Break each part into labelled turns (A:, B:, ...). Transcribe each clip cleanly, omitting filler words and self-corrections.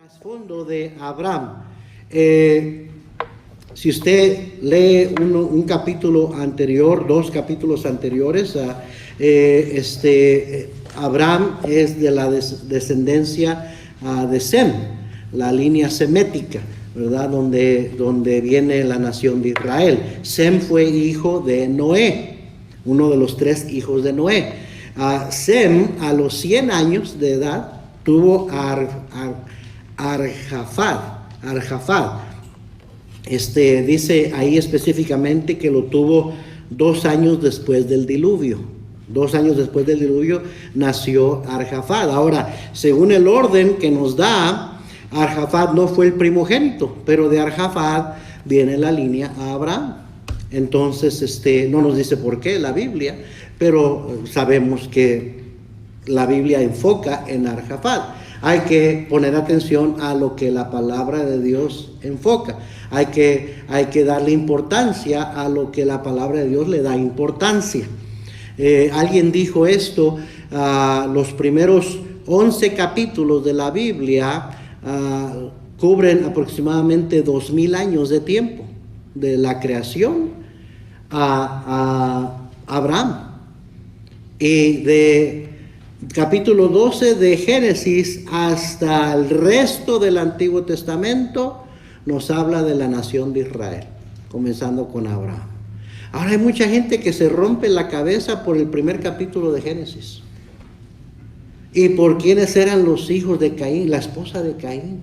A: Trasfondo de Abraham. Si usted lee un capítulo anterior, dos capítulos anteriores, Abraham es de la descendencia de Sem, la línea semética, ¿verdad? Donde viene la nación de Israel. Sem fue hijo de Noé, uno de los 3 hijos de Noé. Sem, a los 100 años de edad, tuvo Arjafad. Dice ahí específicamente que lo tuvo 2 años después del diluvio. 2 años después del diluvio nació Arjafad. Ahora, según el orden que nos da, Arjafad no fue el primogénito, pero de Arjafad viene la línea a Abraham. Entonces, no nos dice por qué la Biblia, pero sabemos que la Biblia enfoca en Arjafad. Hay que poner atención a lo que la palabra de Dios enfoca. Hay que darle importancia a lo que la palabra de Dios le da importancia. Alguien dijo esto: los primeros 11 capítulos de la Biblia cubren aproximadamente 2000 años de tiempo, de la creación a Abraham. Y de capítulo 12 de Génesis hasta el resto del Antiguo Testamento nos habla de la nación de Israel, comenzando con Abraham. Ahora hay mucha gente que se rompe la cabeza por el primer capítulo de Génesis y por quiénes eran los hijos de Caín, la esposa de Caín,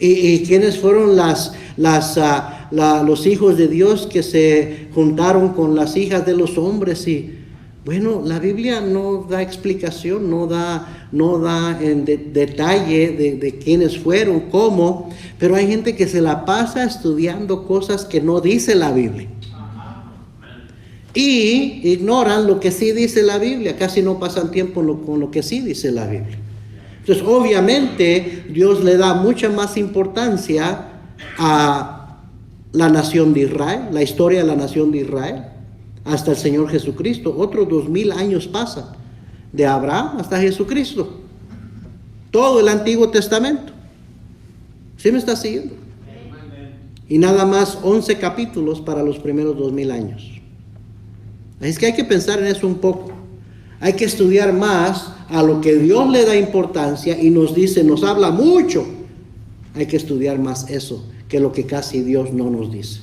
A: y quiénes fueron los hijos de Dios que se juntaron con las hijas de los hombres. Y bueno, la Biblia no da explicación, no da en detalle de quiénes fueron, cómo, pero hay gente que se la pasa estudiando cosas que no dice la Biblia. Y ignoran lo que sí dice la Biblia, casi no pasan tiempo con lo que sí dice la Biblia. Entonces, obviamente, Dios le da mucha más importancia a la nación de Israel, la historia de la nación de Israel, hasta el Señor Jesucristo. Otros 2000 años pasan, de Abraham hasta Jesucristo. Todo el Antiguo Testamento. ¿Sí me está siguiendo? Y nada más 11 capítulos para los primeros 2000 años. Es que hay que pensar en eso un poco. Hay que estudiar más a lo que Dios le da importancia y nos habla mucho. Hay que estudiar más eso que lo que casi Dios no nos dice.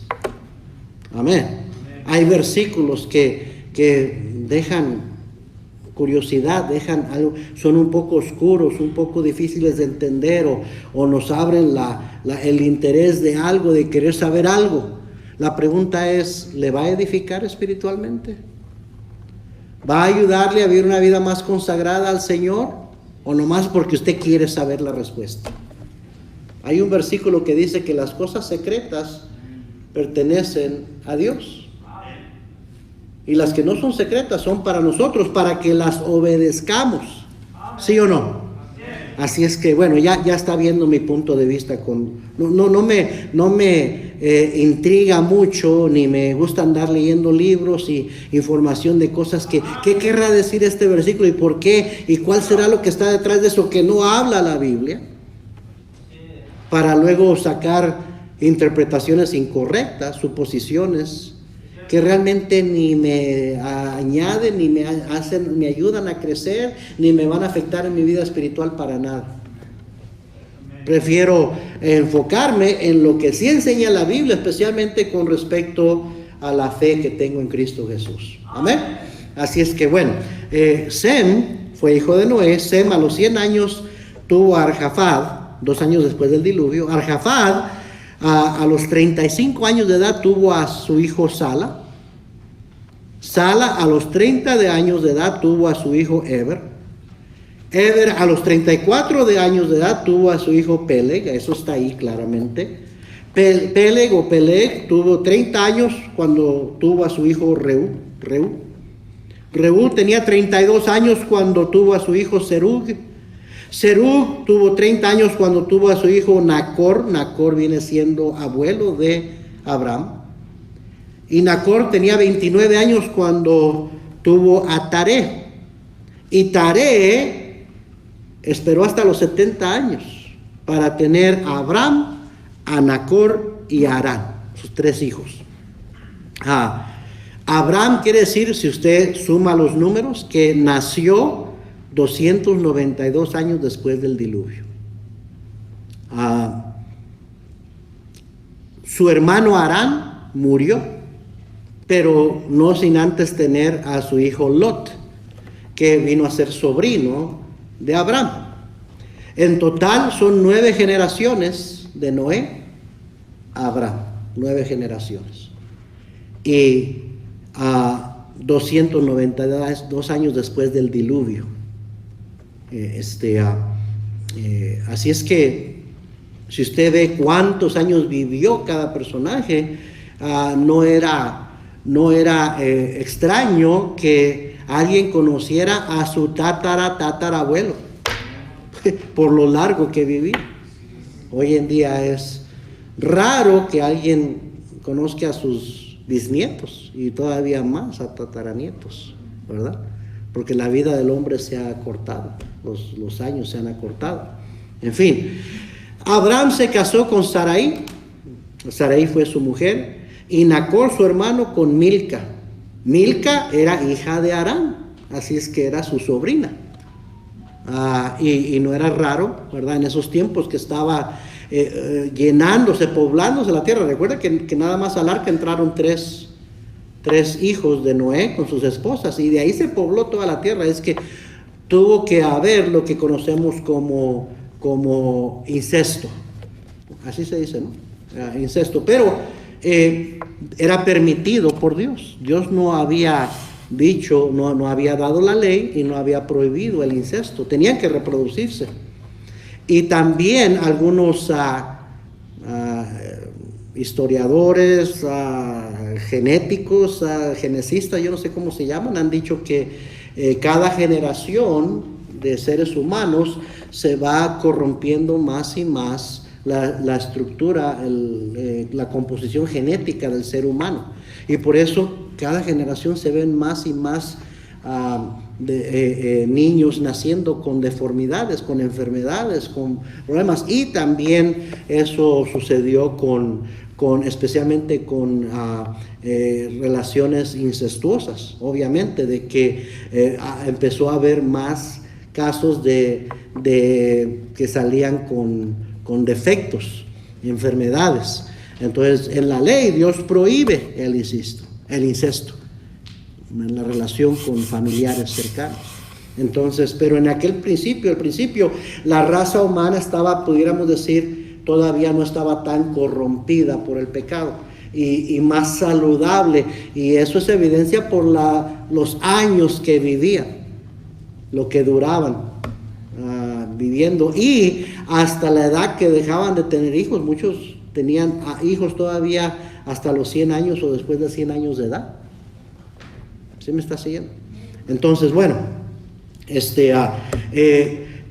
A: Amén. Hay versículos que dejan curiosidad, son un poco oscuros, un poco difíciles de entender, o nos abren el interés de algo, de querer saber algo. La pregunta es, ¿le va a edificar espiritualmente? ¿Va a ayudarle a vivir una vida más consagrada al Señor? ¿O nomás porque usted quiere saber la respuesta? Hay un versículo que dice que las cosas secretas pertenecen a Dios. Y las que no son secretas son para nosotros, para que las obedezcamos. ¿Sí o no? Así es que, bueno, ya está viendo mi punto de vista. No me intriga mucho, ni me gusta andar leyendo libros y información de cosas ¿qué querrá decir este versículo y por qué? ¿Y cuál será lo que está detrás de eso que no habla la Biblia? Para luego sacar interpretaciones incorrectas, suposiciones que realmente ni me añaden, ni me ayudan a crecer, ni me van a afectar en mi vida espiritual para nada. Prefiero enfocarme en lo que sí enseña la Biblia, especialmente con respecto a la fe que tengo en Cristo Jesús. Amén. Así es que bueno, Sem fue hijo de Noé. Sem a los 100 años tuvo a Arjafad, 2 años después del diluvio. Arjafad a los 35 años de edad tuvo a su hijo Sala. Sala a los 30 años de edad tuvo a su hijo Eber. Eber a los 34 años de edad tuvo a su hijo Peleg. Eso está ahí claramente. Peleg o Peleg tuvo 30 años cuando tuvo a su hijo Reú. Reú tenía 32 años cuando tuvo a su hijo Serug. Serug tuvo 30 años cuando tuvo a su hijo Nacor. Nacor viene siendo abuelo de Abraham. Y Nacor tenía 29 años cuando tuvo a Taré. Y Taré esperó hasta los 70 años para tener a Abraham, a Nacor y a Harán, sus 3 hijos. Abraham quiere decir, si usted suma los números, que nació 292 años después del diluvio. Su hermano Harán murió, pero no sin antes tener a su hijo Lot, que vino a ser sobrino de Abraham. En total son 9 generaciones de Noé a Abraham, 9 generaciones. Y 292 años después del diluvio. Así es que si usted ve cuántos años vivió cada personaje, no era extraño que alguien conociera a su tatarabuelo por lo largo que vivía. Hoy en día es raro que alguien conozca a sus bisnietos y todavía más a tataranietos, ¿verdad? Porque la vida del hombre se ha acortado, los años se han acortado. En fin, Abraham se casó con Sarai. Sarai fue su mujer, y Nacor su hermano con Milca. Milca era hija de Harán, así es que era su sobrina. Y no era raro, ¿verdad? En esos tiempos que estaba llenándose, poblándose la tierra. Recuerda que nada más al arca entraron tres hijos de Noé con sus esposas, y de ahí se pobló toda la tierra. Es que tuvo que haber lo que conocemos como incesto. Así se dice, ¿no? Incesto. Pero era permitido por Dios. Dios no había dicho, no había dado la ley y no había prohibido el incesto. Tenían que reproducirse. Y también algunos historiadores, genéticos, genecistas, yo no sé cómo se llaman, han dicho que cada generación de seres humanos se va corrompiendo más y más la estructura, la composición genética del ser humano. Y por eso cada generación se ven más y más niños naciendo con deformidades, con enfermedades, con problemas. Y también eso sucedió especialmente con relaciones incestuosas, obviamente, de que empezó a haber más casos de que salían con defectos, enfermedades. Entonces, en la ley Dios prohíbe el incesto en la relación con familiares cercanos. Entonces, pero en al principio, la raza humana estaba, pudiéramos decir, todavía no estaba tan corrompida por el pecado y más saludable, y eso es evidencia por los años que vivían, lo que duraban viviendo, y hasta la edad que dejaban de tener hijos. Muchos tenían hijos todavía hasta los 100 años o después de 100 años de edad. ¿Sí me está siguiendo? Entonces, bueno,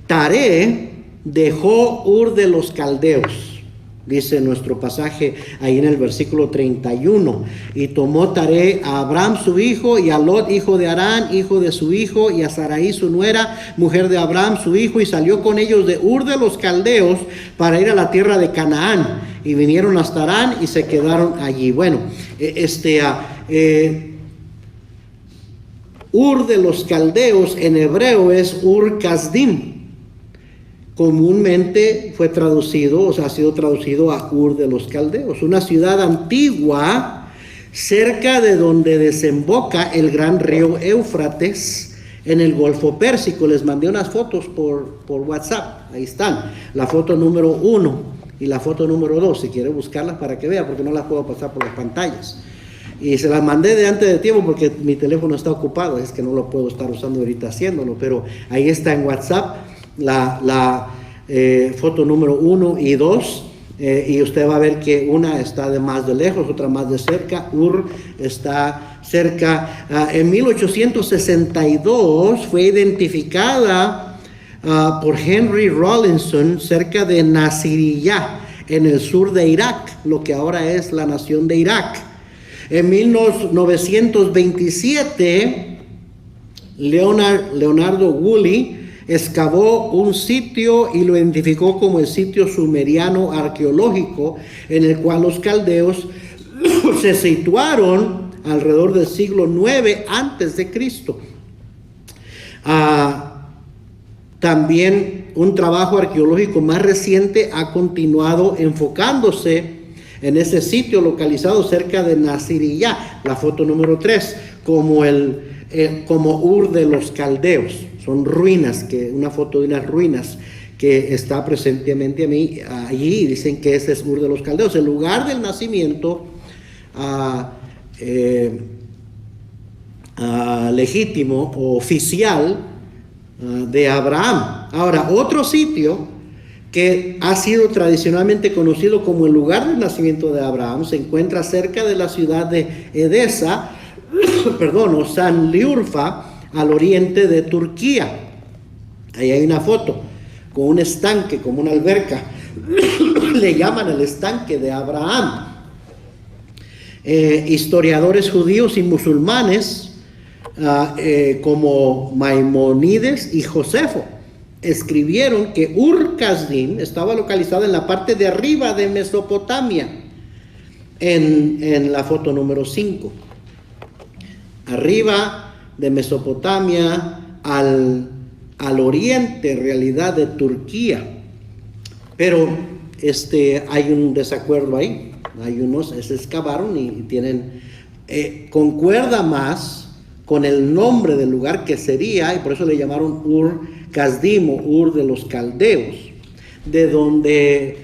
A: Taré dejó Ur de los Caldeos, dice nuestro pasaje ahí en el versículo 31, y tomó Taré a Abraham su hijo, y a Lot hijo de Harán, hijo de su hijo, y a Sarai su nuera, mujer de Abraham su hijo, y salió con ellos de Ur de los Caldeos para ir a la tierra de Canaán, y vinieron hasta Harán y se quedaron allí. Bueno, Ur de los Caldeos en hebreo es Ur Kasdim. Comúnmente fue traducido, o sea, ha sido traducido a Ur de los Caldeos, una ciudad antigua cerca de donde desemboca el gran río Éufrates en el Golfo Pérsico. Les mandé unas fotos por WhatsApp, ahí están, la foto número 1 y la foto número 2, si quiere buscarlas para que vea, porque no las puedo pasar por las pantallas. Y se las mandé de antes de tiempo porque mi teléfono está ocupado, es que no lo puedo estar usando ahorita haciéndolo, pero ahí está en WhatsApp la foto número 1 y 2, y usted va a ver que una está de más de lejos, otra más de cerca. Ur está cerca. En 1862 fue identificada por Henry Rawlinson cerca de Nasiriyah, en el sur de Irak, lo que ahora es la nación de Irak. En 1927, Leonardo Woolley excavó un sitio y lo identificó como el sitio sumeriano arqueológico, en el cual los caldeos se situaron alrededor del siglo 9 antes de Cristo. También un trabajo arqueológico más reciente ha continuado enfocándose en ese sitio localizado cerca de Nasiriyah, la foto número 3, como Ur de los Caldeos. Son ruinas, una foto de unas ruinas que está presentemente allí, dicen que ese es Ur de los Caldeos, el lugar del nacimiento legítimo o oficial de Abraham. Ahora, otro sitio que ha sido tradicionalmente conocido como el lugar del nacimiento de Abraham se encuentra cerca de la ciudad de Edesa, o Sanliurfa, al oriente de Turquía. Ahí hay una foto con un estanque, como una alberca. Le llaman el estanque de Abraham. Historiadores judíos y musulmanes como Maimónides y Josefo escribieron que Ur Kasdim estaba localizado en la parte de arriba de Mesopotamia, en la foto número 5. Arriba de Mesopotamia, al oriente en realidad de Turquía. Pero hay un desacuerdo ahí. Hay unos se excavaron y tienen concuerda más con el nombre del lugar, que sería, y por eso le llamaron Ur Kasdim, Ur de los Caldeos, de donde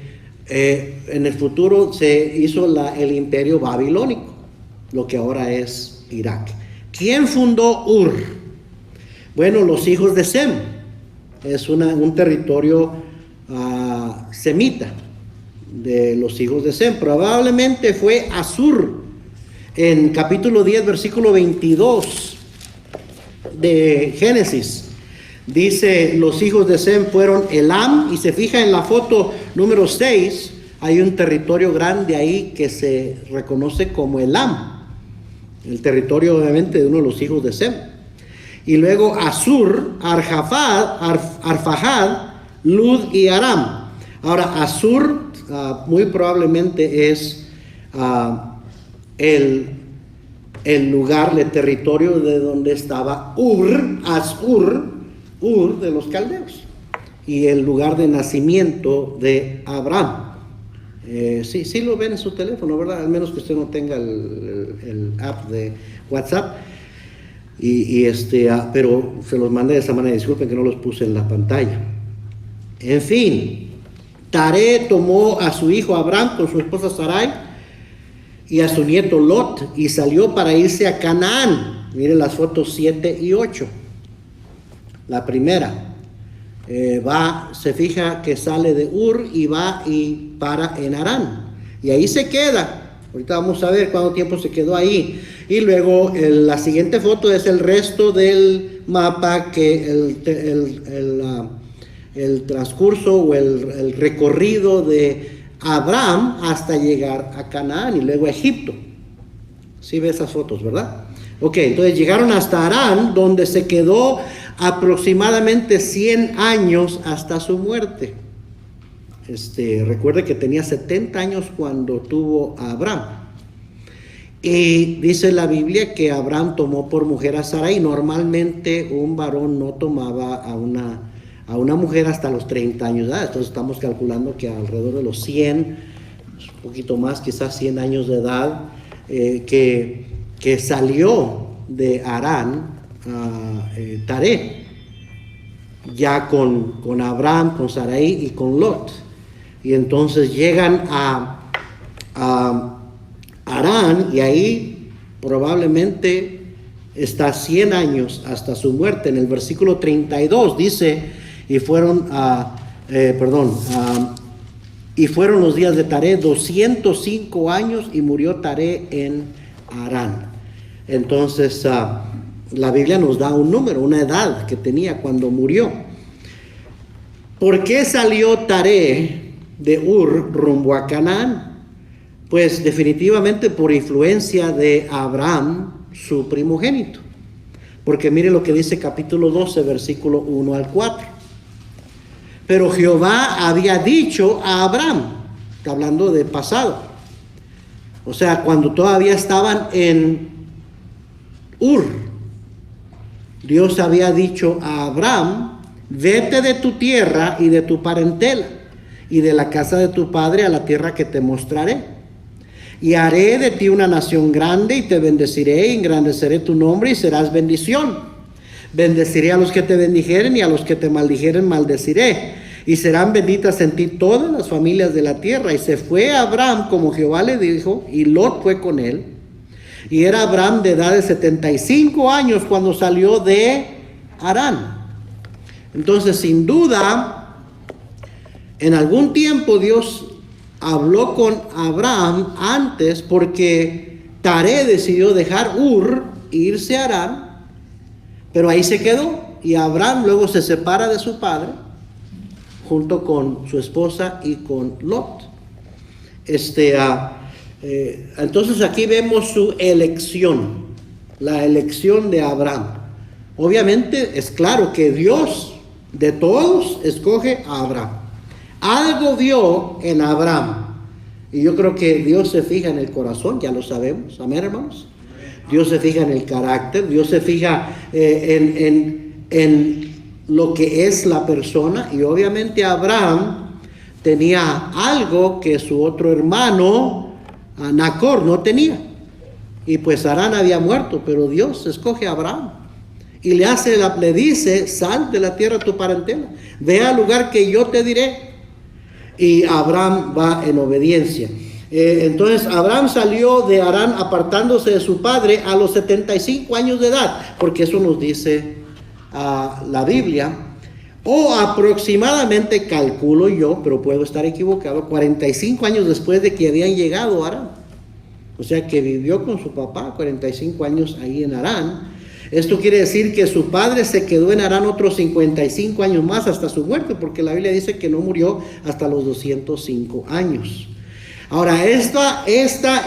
A: en el futuro se hizo el imperio babilónico, lo que ahora es Irak. ¿Quién fundó Ur? Bueno, los hijos de Sem. Es un territorio semita de los hijos de Sem. Probablemente fue Asur. En capítulo 10, versículo 22 de Génesis, dice: los hijos de Sem fueron Elam, y se fija en la foto número 6, hay un territorio grande ahí que se reconoce como Elam, el territorio obviamente de uno de los hijos de Sem. Y luego Asur, Arfajad, Lud y Aram. Ahora, Asur muy probablemente es el lugar, el territorio de donde estaba Ur de los caldeos, y el lugar de nacimiento de Abraham. Sí lo ven en su teléfono, ¿verdad? Al menos que usted no tenga el app de WhatsApp. Pero se los mandé de esa manera. Disculpen que no los puse en la pantalla. En fin, Taré tomó a su hijo Abraham con su esposa Sarai y a su nieto Lot, y salió para irse a Canaán. Miren las fotos 7 y 8. La primera se fija que sale de Ur y va y para en Harán, y ahí se queda. Ahorita vamos a ver cuánto tiempo se quedó ahí. Y luego la siguiente foto es el resto del mapa, que el transcurso o el recorrido de Abraham hasta llegar a Canaán y luego a Egipto. ¿Sí ve esas fotos, verdad? Ok, entonces llegaron hasta Harán, donde se quedó aproximadamente 100 años hasta su muerte. Recuerde que tenía 70 años cuando tuvo a Abraham. Y dice la Biblia que Abraham tomó por mujer a Sarai. Normalmente un varón no tomaba a una mujer hasta los 30 años de edad. Entonces estamos calculando que alrededor de los 100, un poquito más, quizás 100 años de edad, que salió de Harán Taré, ya con Abraham, con Sarai y con Lot. Y entonces llegan a Harán, y ahí probablemente está 100 años hasta su muerte. En el versículo 32 dice: y fueron los días de Taré 205 años, y murió Taré en Harán. Entonces la Biblia nos da un número, una edad que tenía cuando murió. ¿Por qué salió Taré de Ur rumbo a Canaán? Pues definitivamente por influencia de Abraham, su primogénito. Porque mire lo que dice capítulo 12, versículo 1 al 4. Pero Jehová había dicho a Abraham, está hablando de pasado, o sea, cuando todavía estaban en Ur, Dios había dicho a Abraham: vete de tu tierra y de tu parentela y de la casa de tu padre a la tierra que te mostraré. Y haré de ti una nación grande y te bendeciré y engrandeceré tu nombre y serás bendición. Bendeciré a los que te bendijeren y a los que te maldijeren maldeciré. Y serán benditas en ti todas las familias de la tierra. Y se fue Abraham como Jehová le dijo, y Lot fue con él. Y era Abraham de edad de 75 años cuando salió de Harán. Entonces, sin duda, en algún tiempo Dios habló con Abraham antes, porque Taré decidió dejar Ur e irse a Harán, pero ahí se quedó. Y Abraham luego se separa de su padre, junto con su esposa y con Lot. Entonces aquí vemos su elección, la elección de Abraham. Obviamente es claro que Dios de todos escoge a Abraham. Algo vio en Abraham, y yo creo que Dios se fija en el corazón, ya lo sabemos, amén, hermanos. Dios se fija en el carácter, Dios se fija en lo que es la persona, y obviamente Abraham tenía algo que su otro hermano Nacor no tenía, y pues Harán había muerto, pero Dios escoge a Abraham y le dice: sal de la tierra de tu parentela, ve al lugar que yo te diré. Y Abraham va en obediencia. Entonces Abraham salió de Harán apartándose de su padre a los 75 años de edad, porque eso nos dice la Biblia, o aproximadamente, calculo yo, pero puedo estar equivocado, 45 años después de que habían llegado a Harán. O sea que vivió con su papá 45 años ahí en Harán. Esto quiere decir que su padre se quedó en Harán otros 55 años más hasta su muerte, porque la Biblia dice que no murió hasta los 205 años. Ahora, esta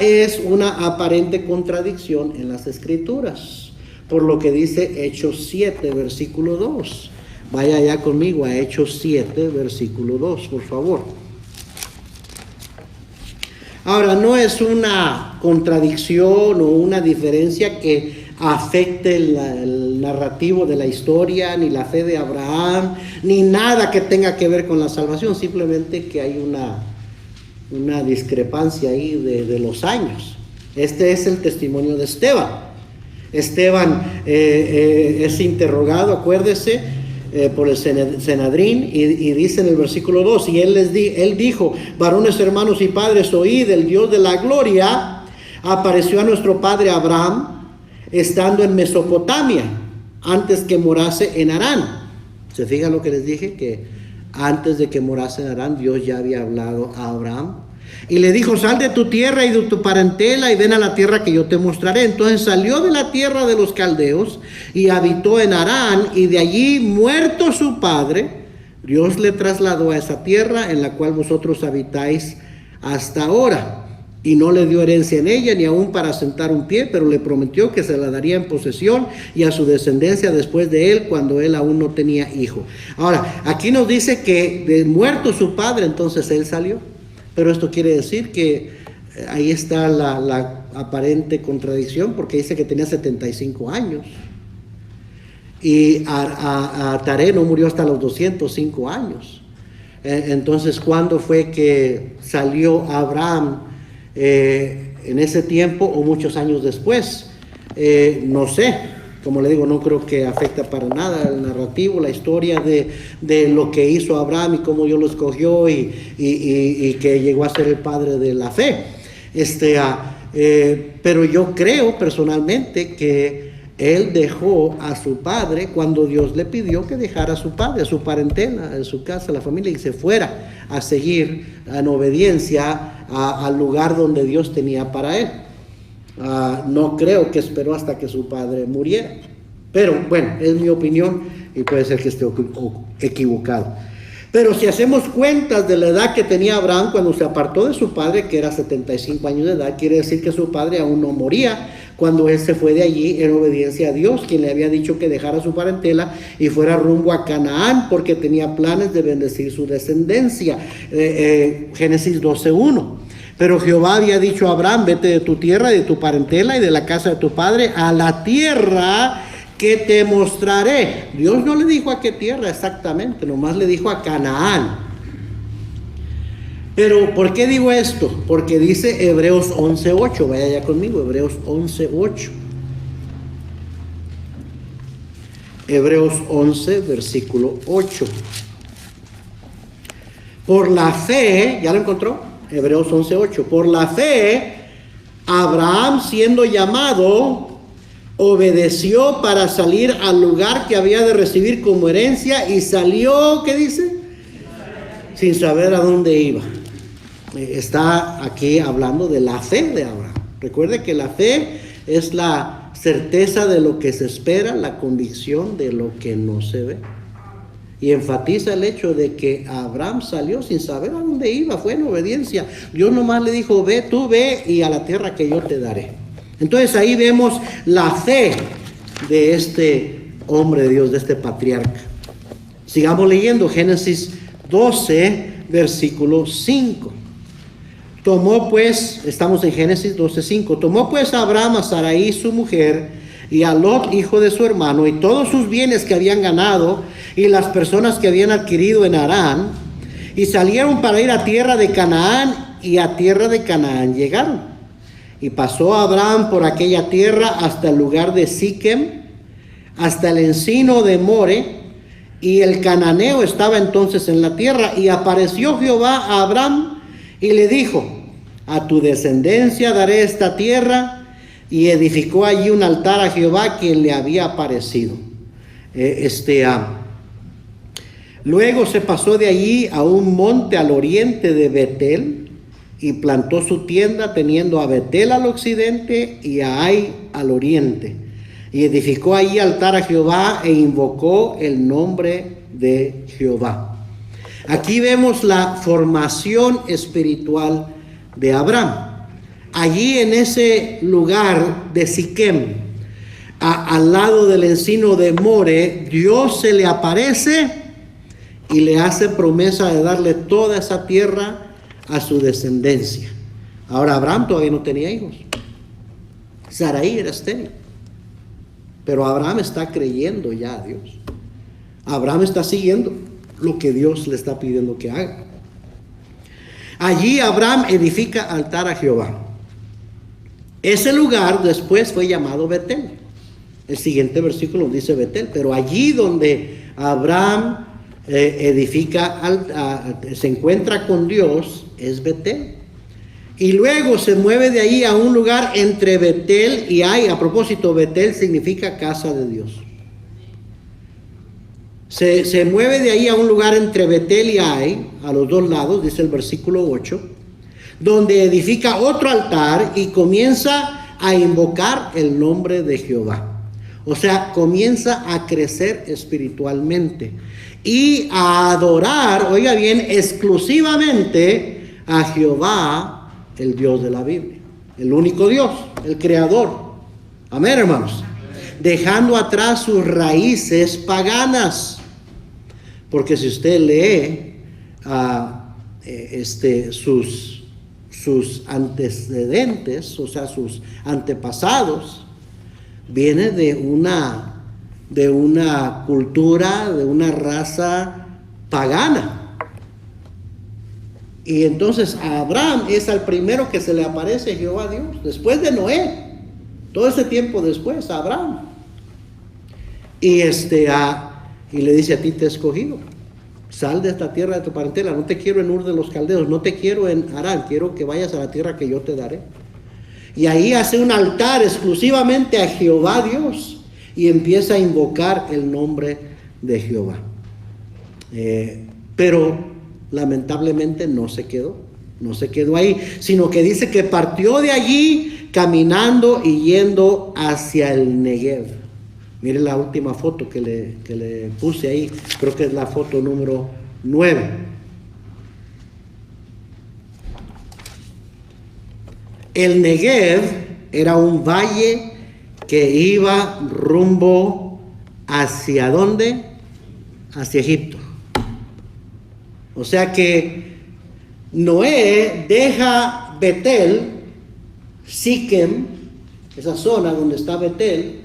A: es una aparente contradicción en las Escrituras, por lo que dice Hechos 7, versículo 2. Vaya ya conmigo a Hechos 7, versículo 2, por favor. Ahora, no es una contradicción o una diferencia que afecte el narrativo de la historia, ni la fe de Abraham, ni nada que tenga que ver con la salvación, simplemente que hay una discrepancia ahí de los años. Este es el testimonio de Esteban. Esteban es interrogado, acuérdese, por el Sanedrín, y dice en el versículo 2, y él dijo: varones, hermanos y padres, oíd, el Dios de la gloria apareció a nuestro padre Abraham estando en Mesopotamia, antes que morase en Harán. ¿Se fijan lo que les dije? Que antes de que morase en Harán, Dios ya había hablado a Abraham. Y le dijo: sal de tu tierra y de tu parentela y ven a la tierra que yo te mostraré. Entonces salió de la tierra de los caldeos y habitó en Harán, y de allí, muerto su padre, Dios le trasladó a esa tierra en la cual vosotros habitáis hasta ahora. Y no le dio herencia en ella, ni aún para sentar un pie, pero le prometió que se la daría en posesión y a su descendencia después de él, cuando él aún no tenía hijo. Ahora, aquí nos dice que de muerto su padre, entonces él salió. Pero esto quiere decir que ahí está la aparente contradicción, porque dice que tenía 75 años. Y a Taré no murió hasta los 205 años. Entonces, ¿cuándo fue que salió Abraham? En ese tiempo o muchos años después, no sé, como le digo, no creo que afecta para nada el narrativo, la historia de lo que hizo Abraham y cómo Dios lo escogió y que llegó a ser el padre de la fe. Pero yo creo personalmente que él dejó a su padre cuando Dios le pidió que dejara a su padre, a su parentela, a su casa, a la familia, y se fuera a seguir en obediencia al lugar donde Dios tenía para él. No creo que esperó hasta que su padre muriera. Pero bueno, es mi opinión y puede ser que esté equivocado. Pero si hacemos cuentas de la edad que tenía Abraham cuando se apartó de su padre, que era 75 años de edad, quiere decir que su padre aún no moría cuando él se fue de allí en obediencia a Dios, quien le había dicho que dejara su parentela y fuera rumbo a Canaán, porque tenía planes de bendecir su descendencia. Génesis 12:1. Pero Jehová había dicho a Abraham: vete de tu tierra, de tu parentela y de la casa de tu padre a la tierra que te mostraré. Dios no le dijo a qué tierra exactamente, nomás le dijo a Canaán. Pero ¿por qué digo esto? Porque dice Hebreos 11:8. Vaya ya conmigo, Hebreos 11:8. Hebreos 11, versículo 8. Por la fe, ¿ya lo encontró? Hebreos 11:8. Por la fe, Abraham, siendo llamado, obedeció para salir al lugar que había de recibir como herencia y salió, ¿qué dice? Sin saber a dónde iba. Está aquí hablando de la fe de Abraham. Recuerde que la fe es la certeza de lo que se espera, la convicción de lo que no se ve. Y enfatiza el hecho de que Abraham salió sin saber a dónde iba, fue en obediencia. Dios nomás le dijo: ve, tú ve y a la tierra que yo te daré. Entonces ahí vemos la fe de este hombre de Dios, de este patriarca. Sigamos leyendo Génesis 12, versículo 5. Tomó pues, estamos en Génesis 12:5. Tomó pues Abraham a Sarai su mujer y a Lot hijo de su hermano y todos sus bienes que habían ganado y las personas que habían adquirido en Harán, y salieron para ir a tierra de Canaán, y a tierra de Canaán llegaron. Y pasó Abraham por aquella tierra hasta el lugar de Siquem, hasta el encino de More, y el cananeo estaba entonces en la tierra. Y apareció Jehová a Abraham y le dijo: a tu descendencia daré esta tierra. Y edificó allí un altar a Jehová, quien le había aparecido. Luego se pasó de allí a un monte al oriente de Betel y plantó su tienda, teniendo a Betel al occidente y a Ai al oriente. Y edificó allí altar a Jehová e invocó el nombre de Jehová. Aquí vemos la formación espiritual de Abraham. Allí en ese lugar de Siquem, al lado del encino de More, Dios se le aparece y le hace promesa de darle toda esa tierra a su descendencia. Ahora Abraham todavía no tenía hijos. Sarai era estéril. Pero Abraham está creyendo ya a Dios. Abraham está siguiendo lo que Dios le está pidiendo que haga. Allí Abraham edifica altar a Jehová. Ese lugar después fue llamado Betel. El siguiente versículo dice Betel, pero allí donde Abraham se encuentra con Dios es Betel. Y luego se mueve de ahí a un lugar entre Betel y Ai. A propósito, Betel significa casa de Dios. Se mueve de ahí a un lugar entre Betel y Ai, a los dos lados, dice el versículo 8, donde edifica otro altar y comienza a invocar el nombre de Jehová. O sea, comienza a crecer espiritualmente y a adorar, oiga bien, exclusivamente a Jehová, el Dios de la Biblia, el único Dios, el creador. Amén, hermanos. Dejando atrás sus raíces paganas. Porque si usted lee sus antecedentes, o sea, sus antepasados, viene de una cultura, de una raza pagana. Y entonces a Abraham es al primero que se le aparece Jehová Dios, después de Noé, todo ese tiempo después, a Abraham. Y le dice: a ti te he escogido, sal de esta tierra de tu parentela, no te quiero en Ur de los Caldeos, no te quiero en Harán, quiero que vayas a la tierra que yo te daré. Y ahí hace un altar exclusivamente a Jehová Dios y empieza a invocar el nombre de Jehová. Pero lamentablemente no se quedó ahí, sino que dice que partió de allí caminando y yendo hacia el Negev. Mire la última foto que le puse ahí, creo que es la foto número 9. El Negev era un valle que iba rumbo ¿hacia dónde? Hacia Egipto. O sea que Noé deja Betel, Siquem, esa zona donde está Betel,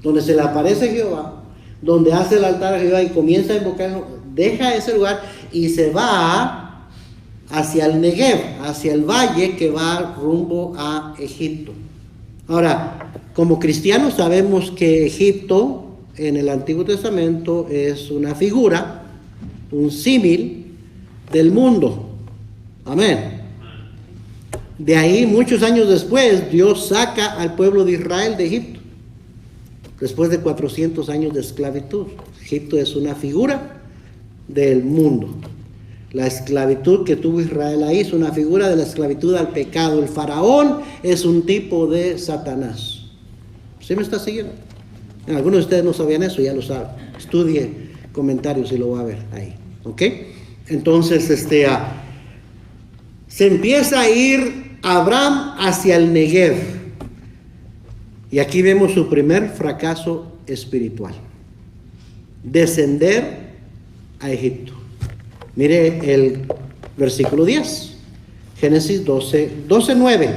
A: donde se le aparece Jehová, donde hace el altar a Jehová y comienza a invocar, deja ese lugar y se va hacia el Negev, hacia el valle que va rumbo a Egipto. Ahora, como cristianos sabemos que Egipto en el Antiguo Testamento es una figura, un símil del mundo. Amén. De ahí, muchos años después, Dios saca al pueblo de Israel de Egipto, después de 400 años de esclavitud. Egipto es una figura del mundo. La esclavitud que tuvo Israel ahí es una figura de la esclavitud al pecado. El faraón es un tipo de Satanás. ¿Sí me está siguiendo? Algunos de ustedes no sabían eso, ya lo saben. Estudie comentarios y lo va a ver ahí. ¿Ok? Entonces, se empieza a ir Abraham hacia el Negev. Y aquí vemos su primer fracaso espiritual. Descender a Egipto. Mire el versículo 10. Génesis 12:9.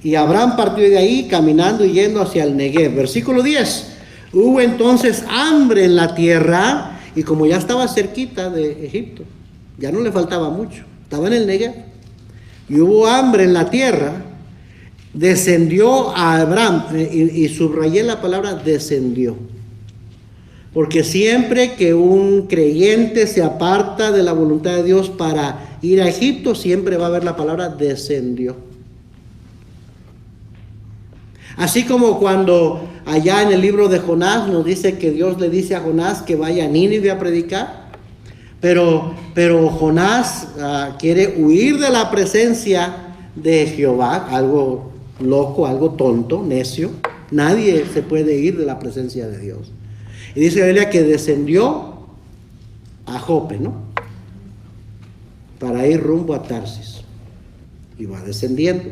A: Y Abraham partió de ahí caminando y yendo hacia el Negev. Versículo 10. Hubo entonces hambre en la tierra, y como ya estaba cerquita de Egipto, ya no le faltaba mucho, estaba en el Negev, y hubo hambre en la tierra, descendió a Abraham, y subrayé la palabra descendió, porque siempre que un creyente se aparta de la voluntad de Dios para ir a Egipto, siempre va a haber la palabra descendió. Así como cuando allá en el libro de Jonás nos dice que Dios le dice a Jonás que vaya a Nínive a predicar, pero Jonás quiere huir de la presencia de Jehová, algo loco, algo tonto, necio. Nadie se puede ir de la presencia de Dios. Y dice la Biblia que descendió a Jope, ¿no? Para ir rumbo a Tarsis. Y va descendiendo.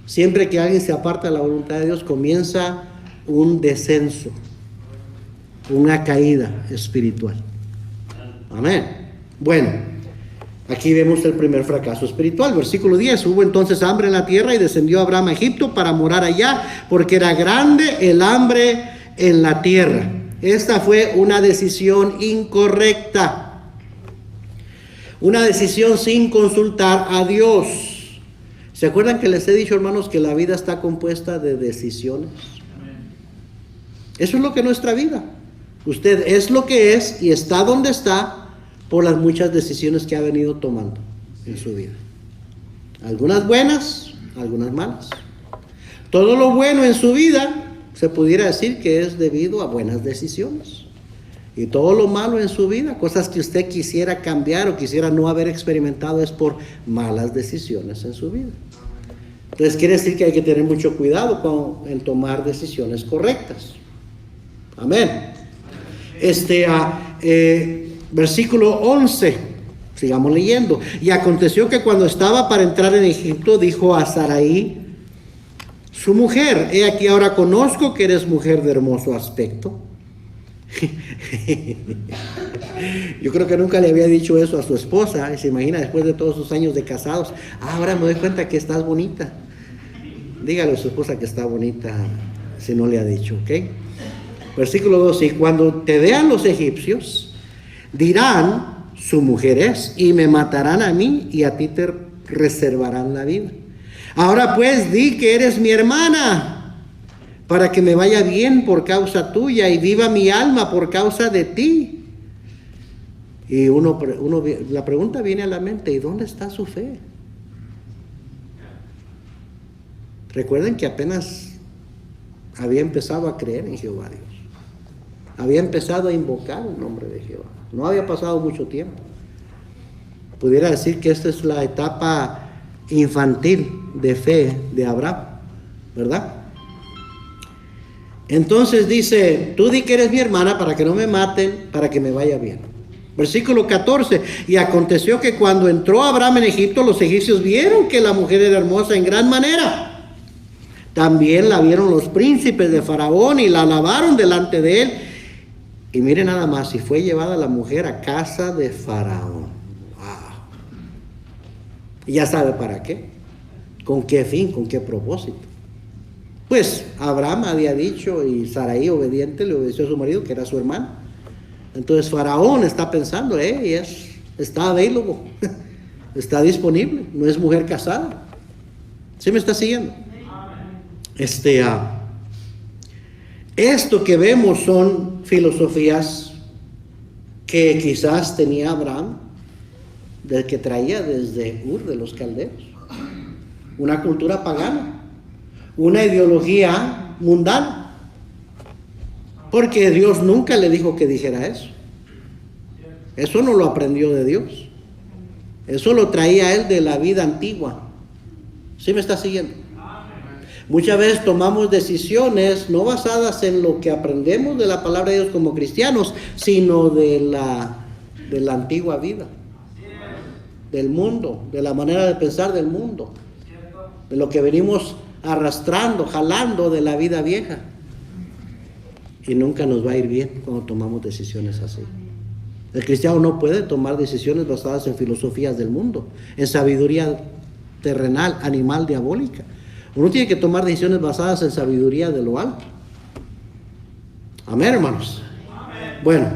A: Siempre que alguien se aparta de la voluntad de Dios, comienza un descenso, una caída espiritual. Amén. Bueno, aquí vemos el primer fracaso espiritual. Versículo 10. Hubo entonces hambre en la tierra y descendió Abraham a Egipto para morar allá, porque era grande el hambre en la tierra. Esta fue una decisión incorrecta. Una decisión sin consultar a Dios. ¿Se acuerdan que les he dicho, hermanos, que la vida está compuesta de decisiones? Eso es lo que es nuestra vida. Usted es lo que es y está donde está por las muchas decisiones que ha venido tomando en su vida. Algunas buenas, algunas malas. Todo lo bueno en su vida se pudiera decir que es debido a buenas decisiones. Y todo lo malo en su vida, cosas que usted quisiera cambiar o quisiera no haber experimentado, es por malas decisiones en su vida. Entonces quiere decir que hay que tener mucho cuidado en tomar decisiones correctas. Amén. Versículo 11, sigamos leyendo. Y aconteció que cuando estaba para entrar en Egipto, dijo a Sarai, su mujer, he aquí ahora conozco que eres mujer de hermoso aspecto. Yo creo que nunca le había dicho eso a su esposa. Y se imagina, después de todos sus años de casados, ahora me doy cuenta que estás bonita. Dígale a su esposa que está bonita, si no le ha dicho, ¿ok? Versículo 12, y cuando te vean los egipcios, dirán, su mujer es, y me matarán a mí, y a ti te reservarán la vida. Ahora pues, di que eres mi hermana, para que me vaya bien por causa tuya, y viva mi alma por causa de ti. Y la pregunta viene a la mente, ¿y dónde está su fe? Recuerden que apenas había empezado a creer en Jehová Dios. Había empezado a invocar el nombre de Jehová. No había pasado mucho tiempo. Pudiera decir que esta es la etapa infantil de fe de Abraham, ¿verdad? Entonces dice, tú di que eres mi hermana para que no me maten, para que me vaya bien. Versículo 14, y aconteció que cuando entró Abraham en Egipto, los egipcios vieron que la mujer era hermosa en gran manera. También la vieron los príncipes de Faraón y la alabaron delante de él. Y mire nada más, y fue llevada la mujer a casa de Faraón. Wow. Y ya sabe para qué, con qué fin, con qué propósito. Pues Abraham había dicho, y Sarai obediente le obedeció a su marido, que era su hermano. Entonces Faraón está pensando, está available, está disponible, no es mujer casada. ¿Sí me está siguiendo? Esto que vemos son filosofías que quizás tenía Abraham, que traía desde Ur de los Caldeos, una cultura pagana, una ideología mundana, porque Dios nunca le dijo que dijera eso. Eso no lo aprendió de Dios, eso lo traía él de la vida antigua. ¿Sí me está siguiendo? Muchas veces tomamos decisiones no basadas en lo que aprendemos de la palabra de Dios como cristianos, sino de la antigua vida, del mundo, de la manera de pensar del mundo, de lo que venimos arrastrando, jalando de la vida vieja. Y nunca nos va a ir bien cuando tomamos decisiones así. El cristiano no puede tomar decisiones basadas en filosofías del mundo, en sabiduría terrenal, animal, diabólica. Uno tiene que tomar decisiones basadas en sabiduría de lo alto. Amén, hermanos. Amén. Bueno,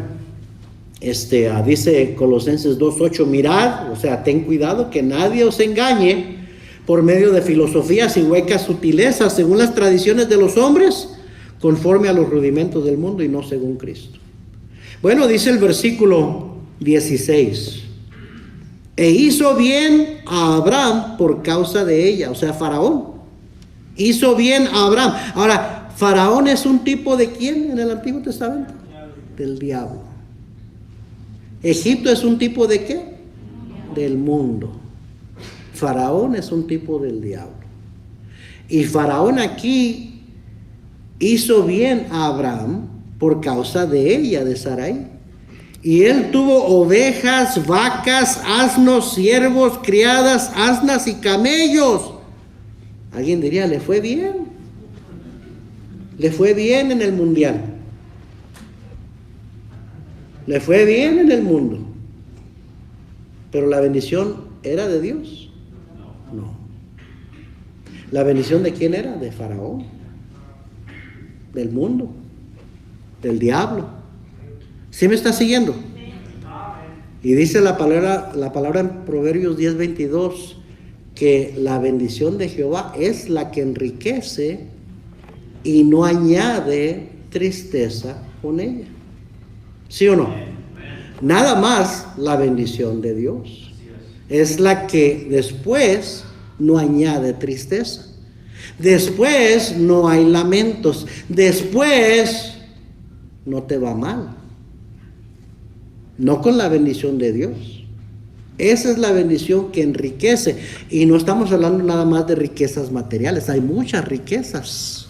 A: dice Colosenses 2:8, mirad, o sea, ten cuidado que nadie os engañe por medio de filosofías y huecas sutilezas, según las tradiciones de los hombres, conforme a los rudimentos del mundo y no según Cristo. Bueno, dice el versículo 16, e hizo bien a Abraham por causa de ella, o sea, Faraón. Hizo bien a Abraham. Ahora, Faraón es un tipo de ¿quién en el Antiguo Testamento? Del diablo. Egipto es un tipo de ¿qué? Del mundo. Faraón es un tipo del diablo. Y Faraón aquí hizo bien a Abraham por causa de ella, de Sarai. Y él tuvo ovejas, vacas, asnos, siervos, criadas, asnas y camellos. Alguien diría, le fue bien. Le fue bien en el mundial. Le fue bien en el mundo. Pero la bendición era de Dios. No. ¿La bendición de quién era? De Faraón. Del mundo. Del diablo. ¿Sí me está siguiendo? Y dice la palabra en Proverbios 10:22 que la bendición de Jehová es la que enriquece y no añade tristeza con ella. ¿Sí o no? Nada más la bendición de Dios es la que después no añade tristeza. Después no hay lamentos. Después no te va mal. No con la bendición de Dios. Esa es la bendición que enriquece. Y no estamos hablando nada más de riquezas materiales. Hay muchas riquezas.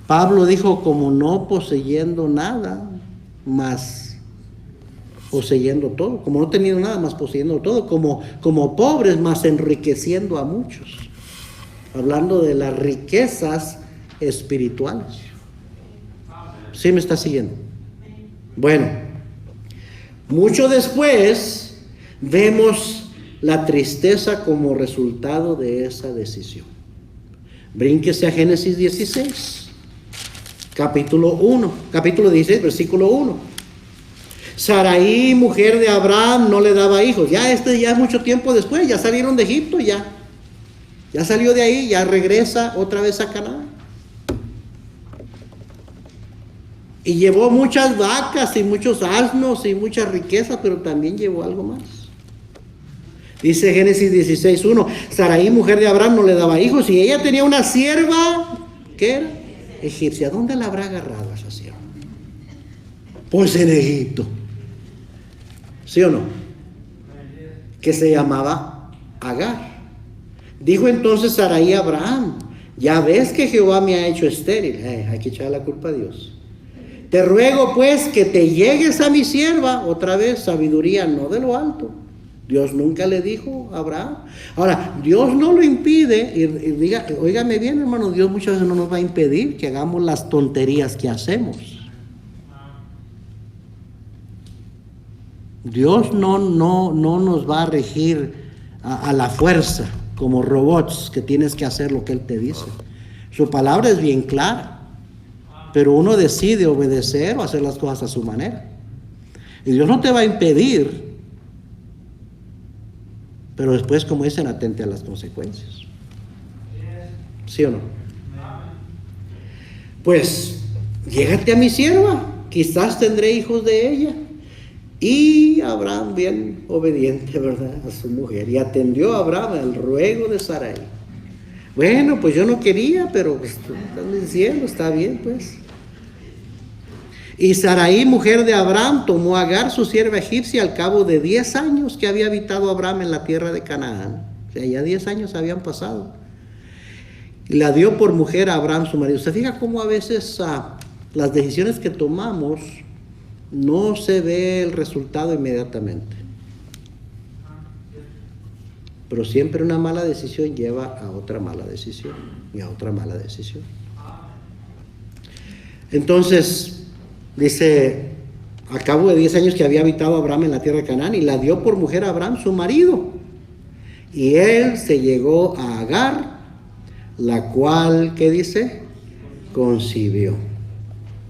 A: Pablo dijo, como no poseyendo nada, más poseyendo todo. Como no teniendo nada, más poseyendo todo. Como pobres, más enriqueciendo a muchos. Hablando de las riquezas espirituales. ¿Sí me está siguiendo? Bueno, mucho después vemos la tristeza como resultado de esa decisión. Brínquese a Génesis 16, capítulo 16, versículo 1. Sarai, mujer de Abraham, no le daba hijos. Ya es mucho tiempo después, ya salieron de Egipto, ya salió de ahí, ya regresa otra vez a Canaán. Y llevó muchas vacas y muchos asnos y muchas riquezas, pero también llevó algo más. Dice Génesis 16:1, Sarai, mujer de Abraham, no le daba hijos y ella tenía una sierva, ¿qué era? Egipcia. ¿Dónde la habrá agarrado esa sierva? Pues en Egipto. ¿Sí o no? Que se llamaba Agar. Dijo entonces Sarai a Abraham, ya ves que Jehová me ha hecho estéril. Hay que echar la culpa a Dios. Te ruego pues que te llegues a mi sierva, otra vez sabiduría no de lo alto, Dios nunca le dijo a Abraham. Ahora, Dios no lo impide, y diga, óigame bien, hermano, Dios muchas veces no nos va a impedir que hagamos las tonterías que hacemos. Dios no nos va a regir a la fuerza, como robots, que tienes que hacer lo que Él te dice. Su palabra es bien clara, pero uno decide obedecer o hacer las cosas a su manera. Y Dios no te va a impedir, pero después, como dicen, atente a las consecuencias. ¿Sí o no? Pues, llégate a mi sierva, quizás tendré hijos de ella. Y Abraham, bien obediente, ¿verdad?, a su mujer, y atendió a Abraham el ruego de Sarai. Bueno, pues yo no quería, pero pues, están diciendo, está bien, pues. Y Sarai, mujer de Abraham, tomó a Agar, su sierva egipcia, al cabo de 10 años que había habitado Abraham en la tierra de Canaán. O sea, ya 10 años habían pasado. Y la dio por mujer a Abraham, su marido. ¿Se fija cómo a veces las decisiones que tomamos no se ve el resultado inmediatamente? Pero siempre una mala decisión lleva a otra mala decisión y a otra mala decisión. Entonces, dice, a cabo de 10 años que había habitado Abraham en la tierra de Canaán, y la dio por mujer a Abraham, su marido. Y él se llegó a Agar, la cual, ¿qué dice? Concibió.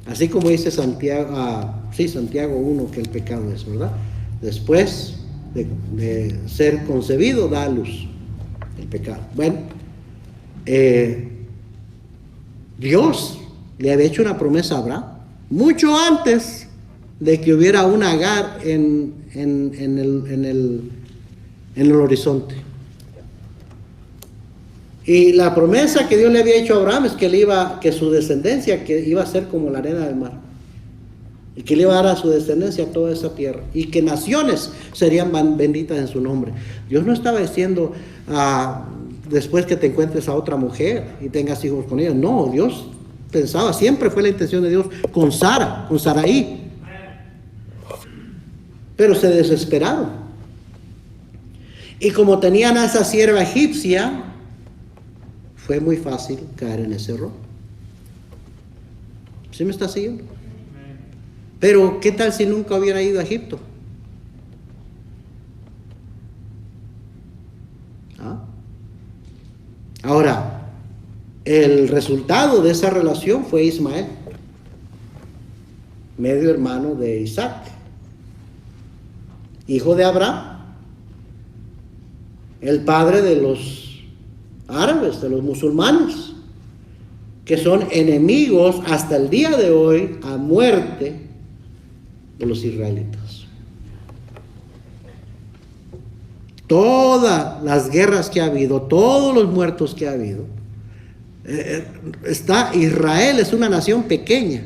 A: Así como dice Santiago, Santiago 1, que el pecado es, ¿verdad? Después de ser concebido, da a luz el pecado. Bueno, Dios le había hecho una promesa a Abraham mucho antes de que hubiera una Agar en el horizonte. Y la promesa que Dios le había hecho a Abraham es que su descendencia que iba a ser como la arena del mar, y que le iba a dar a su descendencia toda esa tierra, y que naciones serían benditas en su nombre. Dios no estaba diciendo después que te encuentres a otra mujer y tengas hijos con ella. No, Dios pensaba, siempre fue la intención de Dios con Sarai. Pero se desesperaron. Y como tenían a esa sierva egipcia, fue muy fácil caer en ese error. ¿Sí me está siguiendo? Pero, ¿qué tal si nunca hubiera ido a Egipto? Ahora, el resultado de esa relación fue Ismael, medio hermano de Isaac, hijo de Abraham, el padre de los árabes, de los musulmanes, que son enemigos hasta el día de hoy a muerte de los israelitas. Todas las guerras que ha habido, todos los muertos que ha habido, Israel es una nación pequeña,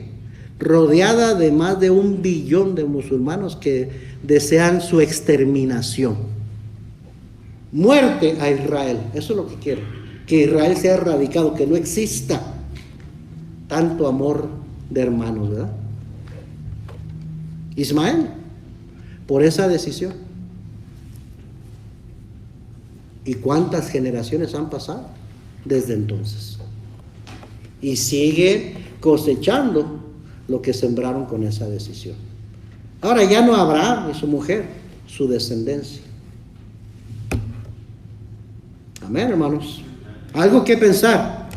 A: rodeada de más de 1 billón de musulmanes que desean su exterminación. Muerte a Israel, eso es lo que quieren, que Israel sea erradicado, que no exista tanto amor de hermanos, ¿verdad? Ismael, por esa decisión. ¿Y cuántas generaciones han pasado desde entonces? Y sigue cosechando lo que sembraron con esa decisión. Ahora ya no Abraham y su mujer, su descendencia. Amén, hermanos. Algo que pensar.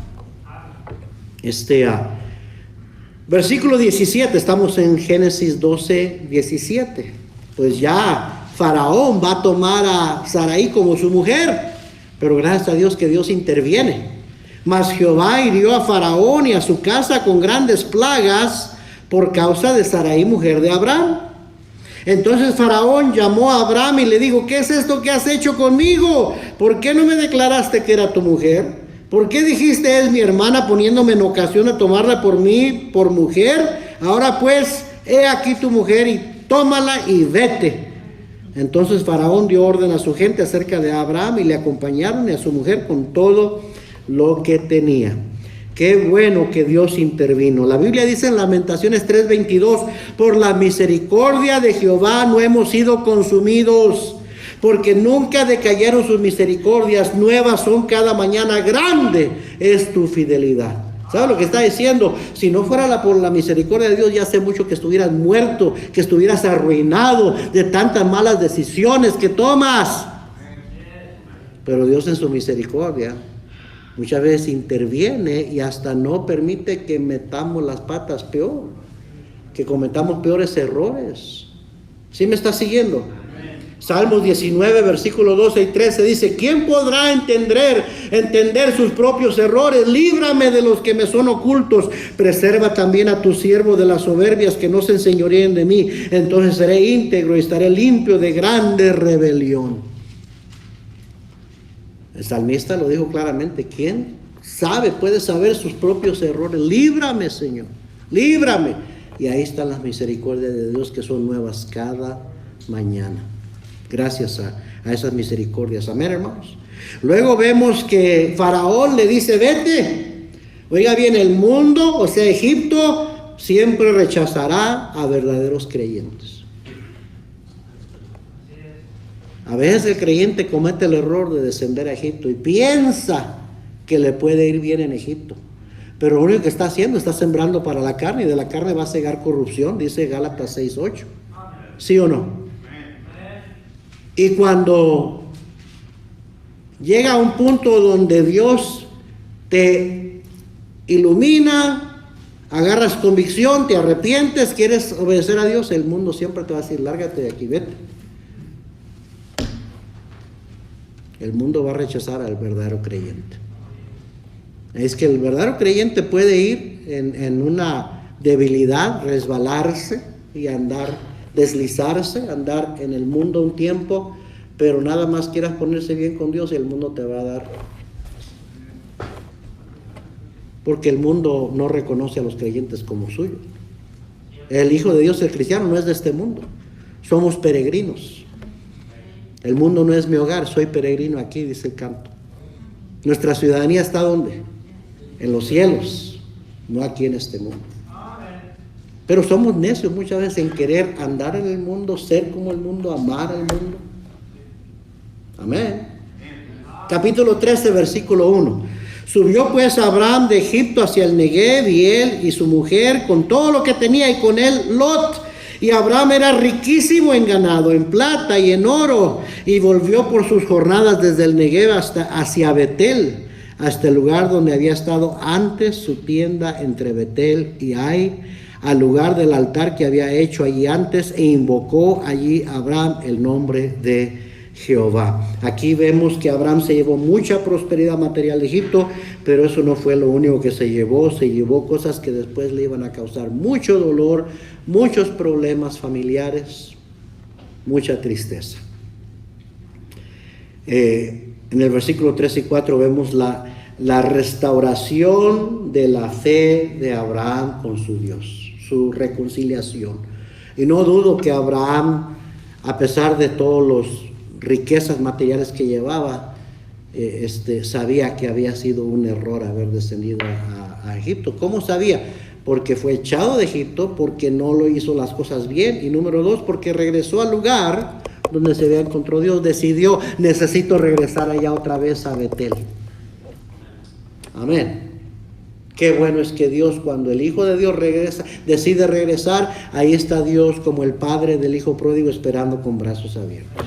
A: Versículo 17, estamos en Génesis 12, 17. Pues ya Faraón va a tomar a Sarai como su mujer, pero gracias a Dios que Dios interviene. Mas Jehová hirió a Faraón y a su casa con grandes plagas por causa de Sarai, mujer de Abraham. Entonces Faraón llamó a Abraham y le dijo: ¿qué es esto que has hecho conmigo? ¿Por qué no me declaraste que era tu mujer? ¿Por qué dijiste es mi hermana, poniéndome en ocasión a tomarla por mí por mujer? Ahora pues, he aquí tu mujer, y tómala y vete. Entonces Faraón dio orden a su gente acerca de Abraham, y le acompañaron, y a su mujer con todo lo que tenía. Qué bueno que Dios intervino. La Biblia dice en Lamentaciones 3:22: por la misericordia de Jehová no hemos sido consumidos, porque nunca decayeron sus misericordias, nuevas son cada mañana, grande es tu fidelidad. ¿Sabes lo que está diciendo? Si no fuera por la misericordia de Dios, ya hace mucho que estuvieras muerto, que estuvieras arruinado de tantas malas decisiones que tomas. Pero Dios en su misericordia muchas veces interviene y hasta no permite que metamos las patas peor, que cometamos peores errores. ¿Sí me está siguiendo? Salmos 19, versículos 12 y 13 dice: ¿quién podrá entender sus propios errores? Líbrame de los que me son ocultos. Preserva también a tu siervo de las soberbias, que no se enseñoreen de mí. Entonces seré íntegro y estaré limpio de grande rebelión. El salmista lo dijo claramente: ¿quién puede saber sus propios errores? Líbrame, Señor, líbrame. Y ahí están las misericordias de Dios, que son nuevas cada mañana. Gracias a esas misericordias. Amén, hermanos. Luego vemos que Faraón le dice: vete. Oiga bien, el mundo, o sea Egipto, siempre rechazará a verdaderos creyentes. A veces el creyente comete el error de descender a Egipto y piensa que le puede ir bien en Egipto. Pero lo único que está haciendo, está sembrando para la carne, y de la carne va a cegar corrupción, dice Gálatas 6:8. ¿Sí o no? Y cuando llega a un punto donde Dios te ilumina, agarras convicción, te arrepientes, quieres obedecer a Dios, el mundo siempre te va a decir: lárgate de aquí, vete. El mundo va a rechazar al verdadero creyente. Es que el verdadero creyente puede ir en una debilidad, resbalarse y deslizarse, andar en el mundo un tiempo, pero nada más quieras ponerse bien con Dios y el mundo te va a dar. Porque el mundo no reconoce a los creyentes como suyos. El Hijo de Dios, el cristiano, no es de este mundo. Somos peregrinos. El mundo no es mi hogar, soy peregrino aquí, dice el canto. Nuestra ciudadanía está ¿dónde? En los cielos, no aquí en este mundo. Pero somos necios muchas veces en querer andar en el mundo, ser como el mundo, amar al mundo. Amén. Capítulo 13, versículo 1. Subió pues Abraham de Egipto hacia el Negev, y él y su mujer con todo lo que tenía, y con él Lot. Y Abraham era riquísimo en ganado, en plata y en oro, y volvió por sus jornadas desde el Negev hacia Betel, hasta el lugar donde había estado antes su tienda entre Betel y Ai, al lugar del altar que había hecho allí antes, e invocó allí Abraham el nombre de Jehová. Aquí vemos que Abraham se llevó mucha prosperidad material de Egipto, pero eso no fue lo único que se llevó cosas que después le iban a causar mucho dolor, muchos problemas familiares, mucha tristeza. En el versículo 3 y 4 vemos la restauración de la fe de Abraham con su Dios, su reconciliación. Y no dudo que Abraham, a pesar de todas las riquezas materiales que llevaba, sabía que había sido un error haber descendido a Egipto. ¿Cómo sabía? Porque fue echado de Egipto, porque no lo hizo las cosas bien, y número 2, porque regresó al lugar donde se había encontrado Dios. Decidió: necesito regresar allá otra vez a Betel. Amén. Qué bueno es que Dios, cuando el Hijo de Dios decide regresar, ahí está Dios como el Padre del Hijo pródigo, esperando con brazos abiertos.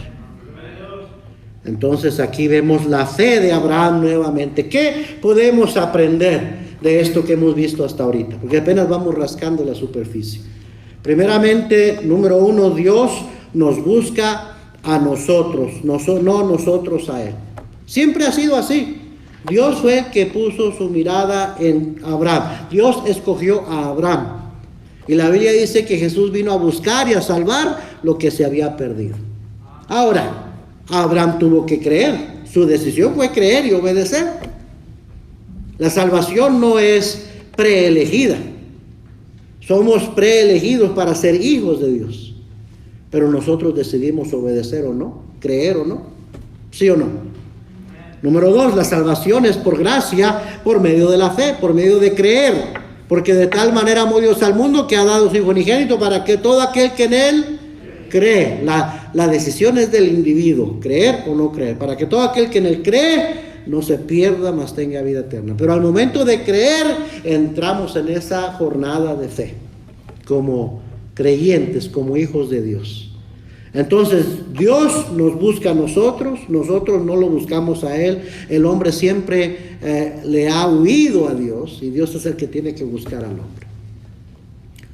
A: Entonces aquí vemos la fe de Abraham nuevamente. ¿Qué podemos aprender de esto que hemos visto hasta ahorita? Porque apenas vamos rascando la superficie. Primeramente, número 1, Dios nos busca a nosotros, no nosotros a Él. Siempre ha sido así. Dios fue el que puso su mirada en Abraham. Dios escogió a Abraham. Y la Biblia dice que Jesús vino a buscar y a salvar lo que se había perdido. Ahora, Abraham tuvo que creer. Su decisión fue creer y obedecer. La salvación no es preelegida. Somos preelegidos para ser hijos de Dios. Pero nosotros decidimos obedecer o no, creer o no. ¿Sí o no? Número 2, la salvación es por gracia, por medio de la fe, por medio de creer. Porque de tal manera amó Dios al mundo que ha dado su Hijo unigénito, para que todo aquel que en Él cree. La decisión es del individuo, creer o no creer. Para que todo aquel que en él cree no se pierda, mas tenga vida eterna. Pero al momento de creer, entramos en esa jornada de fe, como creyentes, como hijos de Dios. Entonces, Dios nos busca a nosotros no lo buscamos a Él. El hombre siempre le ha huido a Dios, y Dios es el que tiene que buscar al hombre.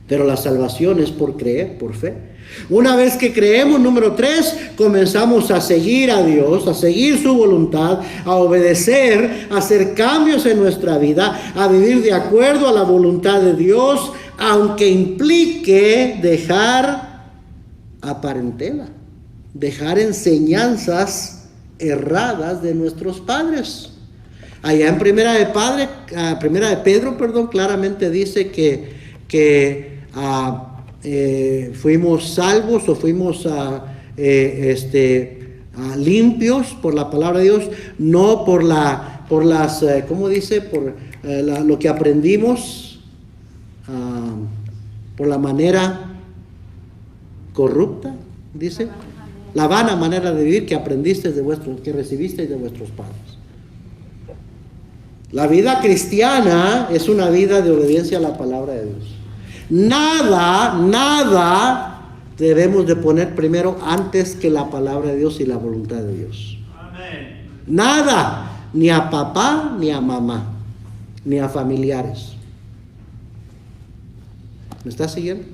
A: Pero la salvación es por creer, por fe. Una vez que creemos, número 3, comenzamos a seguir a Dios, a seguir su voluntad, a obedecer, a hacer cambios en nuestra vida, a vivir de acuerdo a la voluntad de Dios, aunque implique dejar parentela, dejar enseñanzas erradas de nuestros padres. Allá en Primera de Pedro, claramente dice que fuimos salvos o fuimos limpios por la palabra de Dios, no por lo que aprendimos, por la manera corrupta, dice, la vana manera de vivir que que recibisteis de vuestros padres. La vida cristiana es una vida de obediencia a la palabra de Dios. Nada debemos de poner primero antes que la palabra de Dios y la voluntad de Dios. Amén. Nada, ni a papá, ni a mamá, ni a familiares. ¿Me estás siguiendo?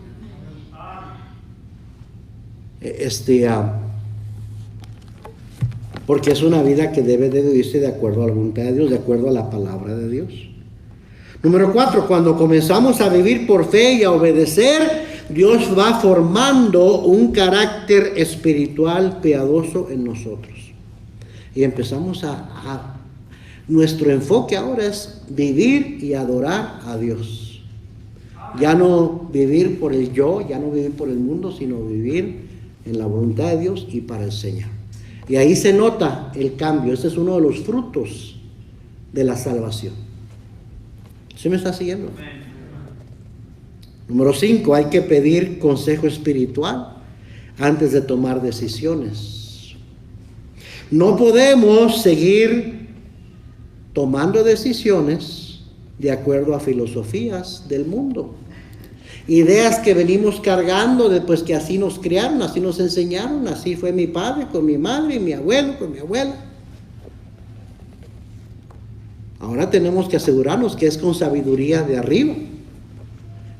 A: Porque es una vida que debe de vivirse de acuerdo a la voluntad de Dios, de acuerdo a la palabra de Dios. Número 4, cuando comenzamos a vivir por fe y a obedecer, Dios va formando un carácter espiritual piadoso en nosotros. Y empezamos nuestro enfoque ahora es vivir y adorar a Dios. Ya no vivir por el yo, ya no vivir por el mundo, sino vivir en la voluntad de Dios y para el Señor. Y ahí se nota el cambio. Ese es uno de los frutos de la salvación. ¿Sí me está siguiendo? Número 5, hay que pedir consejo espiritual antes de tomar decisiones. No podemos seguir tomando decisiones de acuerdo a filosofías del mundo. Ideas que venimos cargando de pues que así nos criaron, así nos enseñaron, así fue mi padre con mi madre y mi abuelo con mi abuela. Ahora tenemos que asegurarnos que es con sabiduría de arriba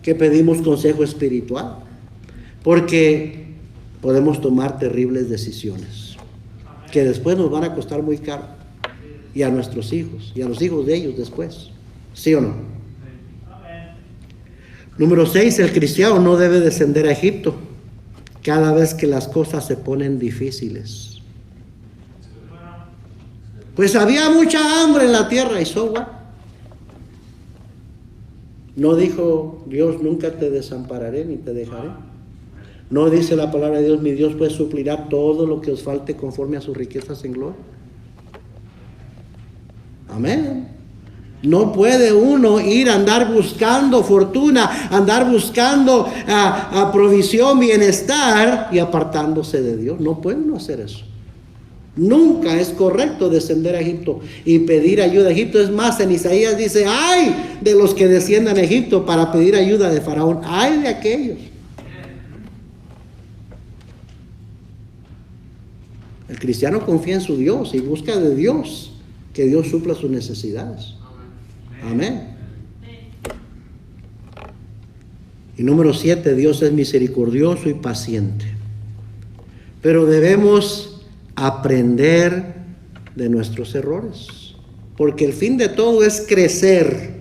A: que pedimos consejo espiritual, porque podemos tomar terribles decisiones que después nos van a costar muy caro, y a nuestros hijos y a los hijos de ellos después. ¿Sí o no? Número 6, el cristiano no debe descender a Egipto cada vez que las cosas se ponen difíciles. Pues había mucha hambre en la tierra, y no dijo Dios, nunca te desampararé ni te dejaré. No dice la palabra de Dios, mi Dios pues suplirá todo lo que os falte conforme a sus riquezas en gloria. Amén. No puede uno ir a andar buscando fortuna, andar buscando provisión, bienestar y apartándose de Dios. No puede uno hacer eso. Nunca es correcto descender a Egipto y pedir ayuda a Egipto. Es más, en Isaías dice, ¡ay de los que desciendan a Egipto para pedir ayuda de Faraón! ¡Ay de aquellos! El cristiano confía en su Dios y busca de Dios que Dios supla sus necesidades. Amén. Y número 7, Dios es misericordioso y paciente. Pero debemos aprender de nuestros errores, porque el fin de todo es crecer.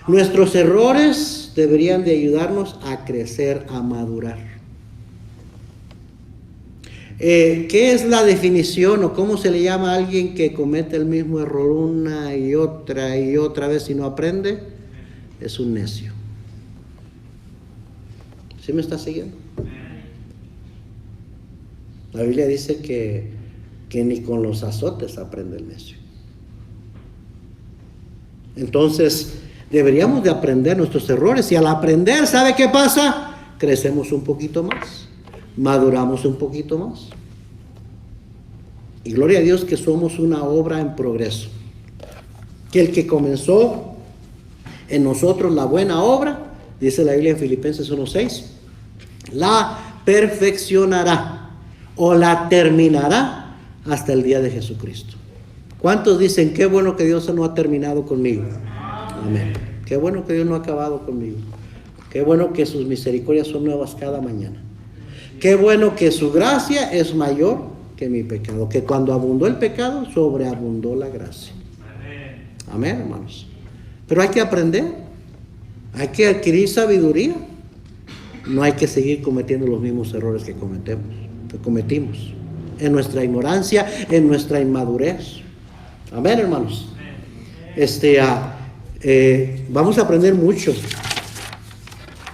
A: Nuestros errores deberían de ayudarnos a crecer, a madurar. ¿Qué es la definición o cómo se le llama a alguien que comete el mismo error una y otra vez y no aprende? Es un necio. ¿Sí me está siguiendo? La Biblia dice que ni con los azotes aprende el necio. Entonces deberíamos de aprender nuestros errores, y al aprender, ¿sabe qué pasa? Crecemos un poquito más. maduramos un poquito más. Y gloria a Dios que somos una obra en progreso. Que el que comenzó en nosotros la buena obra, dice la Biblia en Filipenses 1:6, la perfeccionará o la terminará hasta el día de Jesucristo. ¿Cuántos dicen, qué bueno que Dios no ha terminado conmigo? Amén. Qué bueno que Dios no ha acabado conmigo. Qué bueno que sus misericordias son nuevas cada mañana. Qué bueno que su gracia es mayor que mi pecado. Que cuando abundó el pecado, sobreabundó la gracia. Amén, hermanos. Pero hay que aprender. Hay que adquirir sabiduría. No hay que seguir cometiendo los mismos errores que cometimos. En nuestra ignorancia, en nuestra inmadurez. Amén, hermanos. Vamos a aprender mucho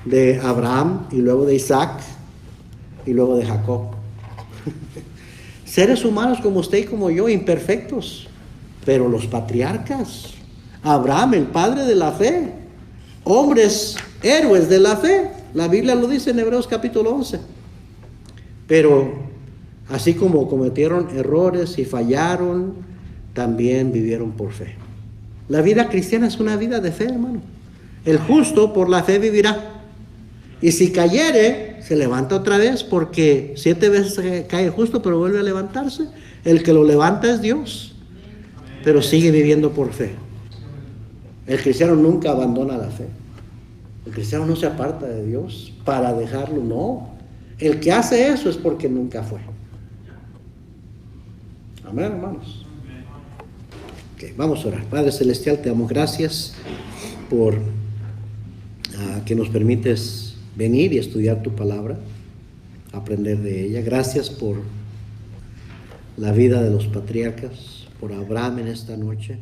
A: de Abraham y luego de Isaac y luego de Jacob. Seres humanos como usted y como yo, imperfectos, pero los patriarcas, Abraham, el padre de la fe, hombres, héroes de la fe, la Biblia lo dice en Hebreos capítulo 11. Pero así como cometieron errores y fallaron, también vivieron por fe. La vida cristiana es una vida de fe, hermano. El justo por la fe vivirá. Y si cayere, se levanta otra vez, porque 7 veces cae el justo, pero vuelve a levantarse. El que lo levanta es Dios, pero sigue viviendo por fe. El cristiano nunca abandona la fe. El cristiano no se aparta de Dios para dejarlo, no. El que hace eso es porque nunca fue. Amén, hermanos. Okay, vamos a orar. Padre Celestial, te damos gracias por que nos permites venir y estudiar tu palabra, aprender de ella. Gracias por la vida de los patriarcas, por Abraham en esta noche.